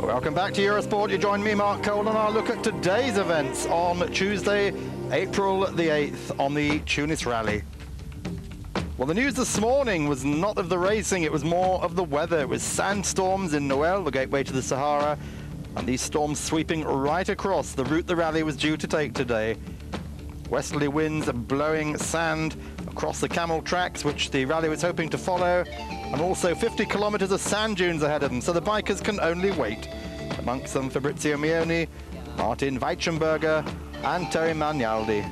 Welcome back to Eurosport. You join me, Mark Cole, on our look at today's events on Tuesday, April the 8th on the Tunis Rally. Well, the news this morning was not of the racing, it was more of the weather. It was sandstorms in Noel, the gateway to the Sahara, and these storms sweeping right across the route the rally was due to take today. Westerly winds blowing sand across the camel tracks, which the rally was hoping to follow, and also 50 kilometers of sand dunes ahead of them, so the bikers can only wait. Amongst them Fabrizio Mioni, Martin Weitschenberger and Terry Magnaldi.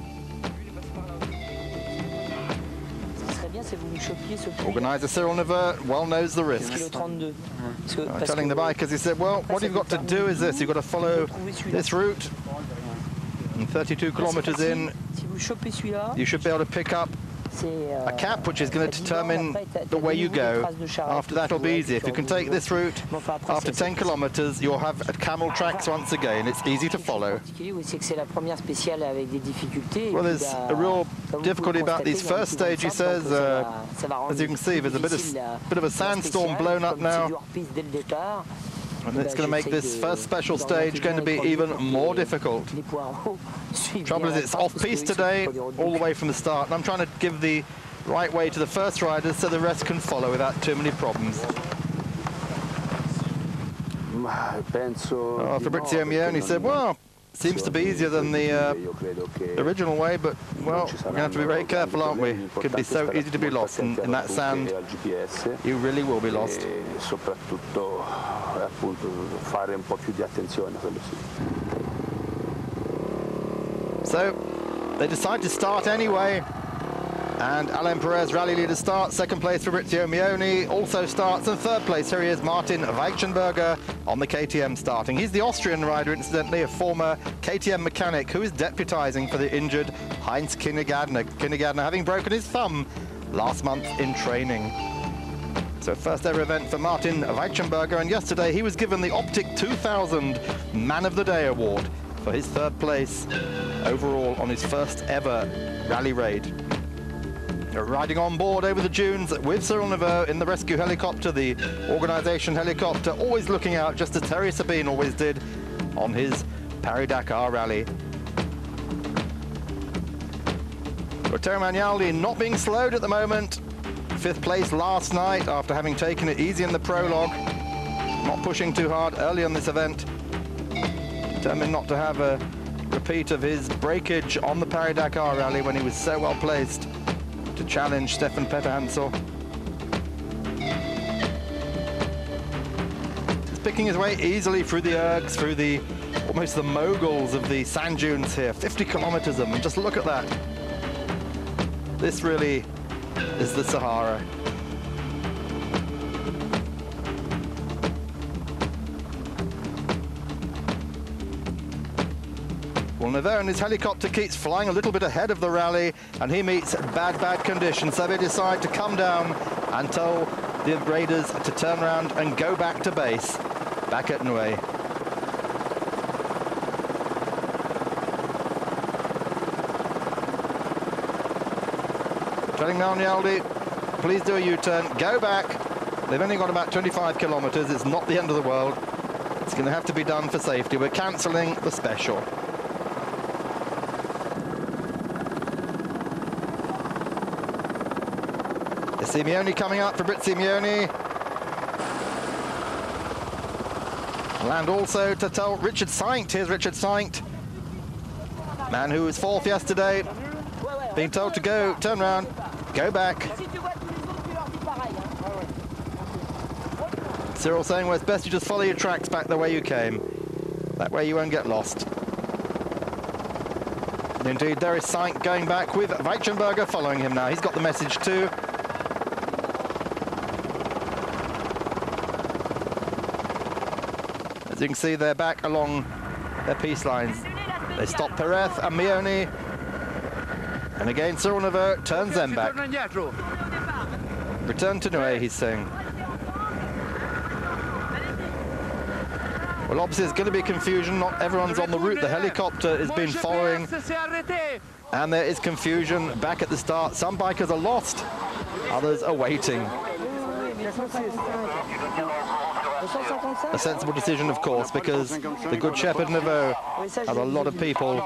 Organizer Cyril Neveu well knows the risks. Telling the bikers, he said, well, what you've got to do is this, you've got to follow this route, and 32 kilometers in, you should be able to pick up a cap which is going to determine the way you go. After that, it'll be easy. If you can take this route, after 10 kilometers, you'll have camel tracks once again. It's easy to follow. Well, there's a real difficulty about these first stage, he says. As you can see, there's a bit of a sandstorm blown up now. And it's going to make this first special stage going to be even more difficult. Trouble is, it's off-piste today, all the way from the start. And I'm trying to give the right way to the first riders so the rest can follow without too many problems. Fabrizio Mioni said, well, seems to be easier than the original way, but, well, we're going to have to be very careful, aren't we? It could be so easy to be lost in that sand. You really will be lost. So, they decide to start anyway. And Alain Perez, rally leader, starts. Second place, Fabrizio Mioni also starts. And third place, here he is, Martin Weitschenberger on the KTM starting. He's the Austrian rider, incidentally, a former KTM mechanic who is deputizing for the injured Heinz Kinnegardner. Kinnegardner having broken his thumb last month in training. So first ever event for Martin Weitschenberger, and yesterday he was given the Optic 2000 Man of the Day award for his third place overall on his first ever rally raid. Riding on board over the dunes with Cyril Neveu in the rescue helicopter, the organisation helicopter, always looking out, just as Terry Sabine always did on his Paris-Dakar rally. But Terry Magnaldi not being slowed at the moment. Fifth place last night after having taken it easy in the prologue. Not pushing too hard early on this event. Determined not to have a repeat of his breakage on the Paris-Dakar rally when he was so well placed to challenge Stefan Peterhansel. He's picking his way easily through the ergs, through the almost the moguls of the sand dunes here. 50 kilometers of them, and just look at that. This really is the Sahara. Well, Neveu in his helicopter keeps flying a little bit ahead of the rally, and he meets bad conditions, so they decide to come down and tell the raiders to turn around and go back to base, back at Nue. Telling Magnaldi, please do a U-turn, go back. They've only got about 25 kilometers, it's not the end of the world. It's going to have to be done for safety. We're cancelling the special. Mioni coming up, Fabrizio Mioni. And also to tell Richard Sainct, here's Richard Sainct. Man who was fourth yesterday, being told to go, turn around, go back. Cyril saying, well, it's best you just follow your tracks back the way you came. That way you won't get lost. And indeed, there is Sainct going back with Weitschenberger following him now. He's got the message too. As you can see, they're back along their peace lines. They stop Perez and Mioni. And again, Cyril Neveu turns them back. Return to Nue, he's saying. Well, obviously, there's going to be confusion. Not everyone's on the route. The helicopter has been following. And there is confusion back at the start. Some bikers are lost. Others are waiting. A sensible decision, of course, because the Good Shepherd Neveu has a lot of people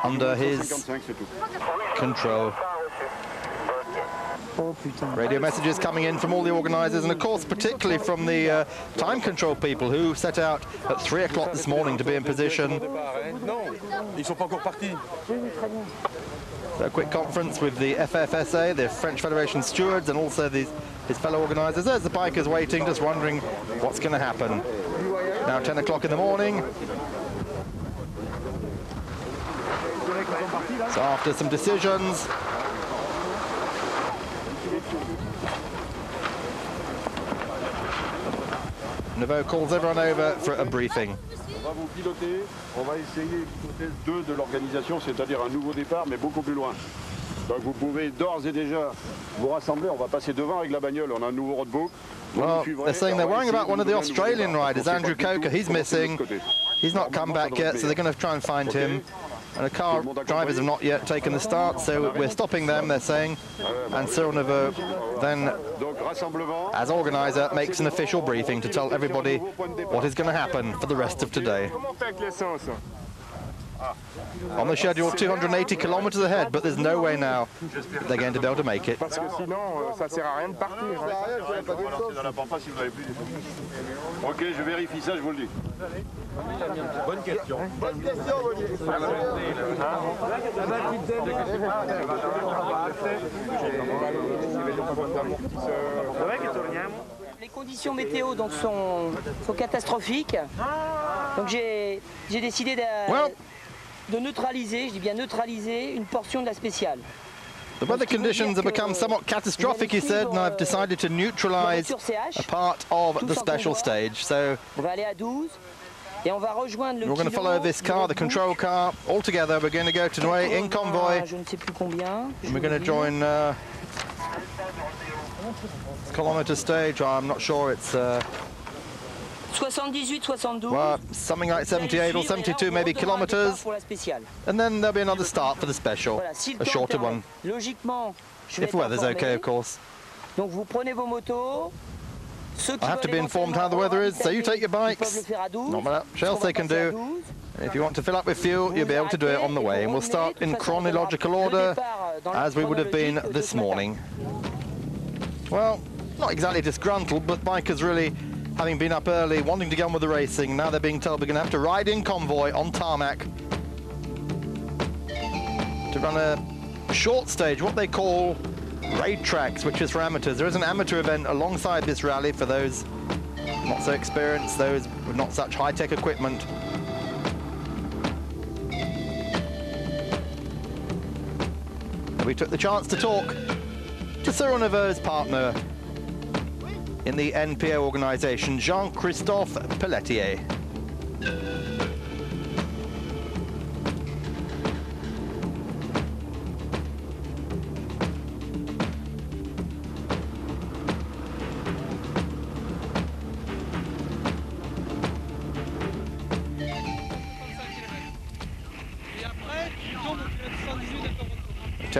under his control. Radio messages coming in from all the organisers, and of course particularly from the time control people who set out at 3 o'clock this morning to be in position. So a quick conference with the FFSA, the French Federation stewards, and also his fellow organisers. There's the bikers waiting, just wondering what's going to happen. Now 10 o'clock in the morning. So after some decisions, Neveu calls everyone over for a briefing. On va vous piloter, on va essayer l'hypothèse 2 de l'organisation, c'est-à-dire un nouveau départ, mais beaucoup plus loin. Donc vous pouvez d'ores et déjà vous rassembler, on va passer devant avec la bagnole, on a un nouveau roadbook. Well, they're saying they're worrying about one of the Australian riders, Andrew Coker. He's missing. He's not come back yet, so they're going to try and find him. And the car drivers have not yet taken the start, so we're stopping them, they're saying. And Cyril Neveu then, as organiser, makes an official briefing to tell everybody what is going to happen for the rest of today. On the schedule, 280 kilometers ahead, but there's no way now they're going to be able to make it. Ok, je vérifie ça, je vous le dis. Bonne question. Bonne question, Les conditions météo donc sont catastrophiques. Donc j'ai décidé de neutraliser, je dis bien neutraliser, une portion de la spéciale. The weather conditions have become somewhat catastrophic, he said, and I've decided to neutralize a part of the special stage. So on va aller à 12 et on va rejoindre le we're going to follow this car, the control car, all together. We're going to go to Nouai in convoy. Je ne sais plus combien. And we're going to join kilometer stage. I'm not sure, it's 78, 72. well, something like 78 or 72 maybe kilometers. And then there'll be another start for the special, a shorter one. Logiquement, If the weather's okay, of course. Donc vous prenez vos motos. I have to be informed how the weather is, so you take your bikes. Not much else they can do. If you want to fill up with fuel, you'll be able to do it on the way. And we'll start in chronological order, as we would have been this morning. Well, not exactly disgruntled, but bikers really, having been up early, wanting to get on with the racing. Now they're being told we're going to have to ride in convoy on tarmac to run a short stage, what they call raid tracks, which is for amateurs. There is an amateur event alongside this rally for those not so experienced, those with not such high-tech equipment. We took the chance to talk to Cyril Neveu's partner in the NPO organisation, Jean-Christophe Pelletier.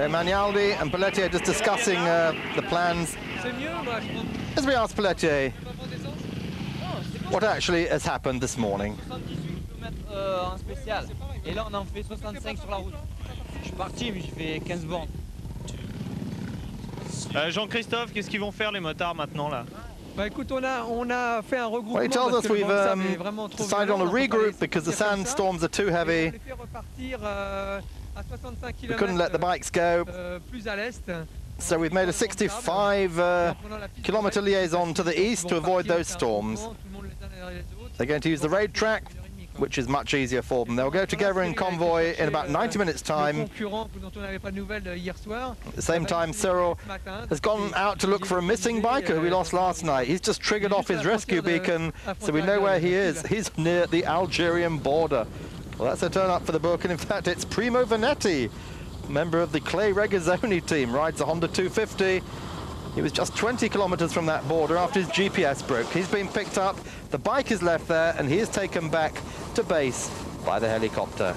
Manialdi and Pelletier just discussing the plans. As we asked Pelletier what actually has happened this morning. Et là on en fait 65 sur la route. Je suis parti mais j'ai fait 15 bornes. Jean-Christophe, qu'est-ce qu'ils vont faire les motards maintenant là? Bah écoute, on a fait un regroupement. Well, he tells us we've decided on a regroup because the sandstorms are too heavy. We couldn't let the bikes go. So we've made a 65 kilometer liaison to the east to avoid those storms. They're going to use the raid track, which is much easier for them. They'll go together in convoy in about 90 minutes' time. At the same time, Cyril has gone out to look for a missing biker who we lost last night. He's just triggered off his rescue beacon, so we know where he is. He's near the Algerian border. Well, that's a turn up for the book, and in fact, it's Primo Vanetti, member of the Clay Regazzoni team, rides a Honda 250. He was just 20 kilometers from that border after his GPS broke. He's been picked up, the bike is left there, and he is taken back to base by the helicopter.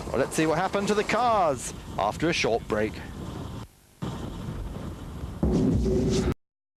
Well, let's see what happened to the cars after a short break.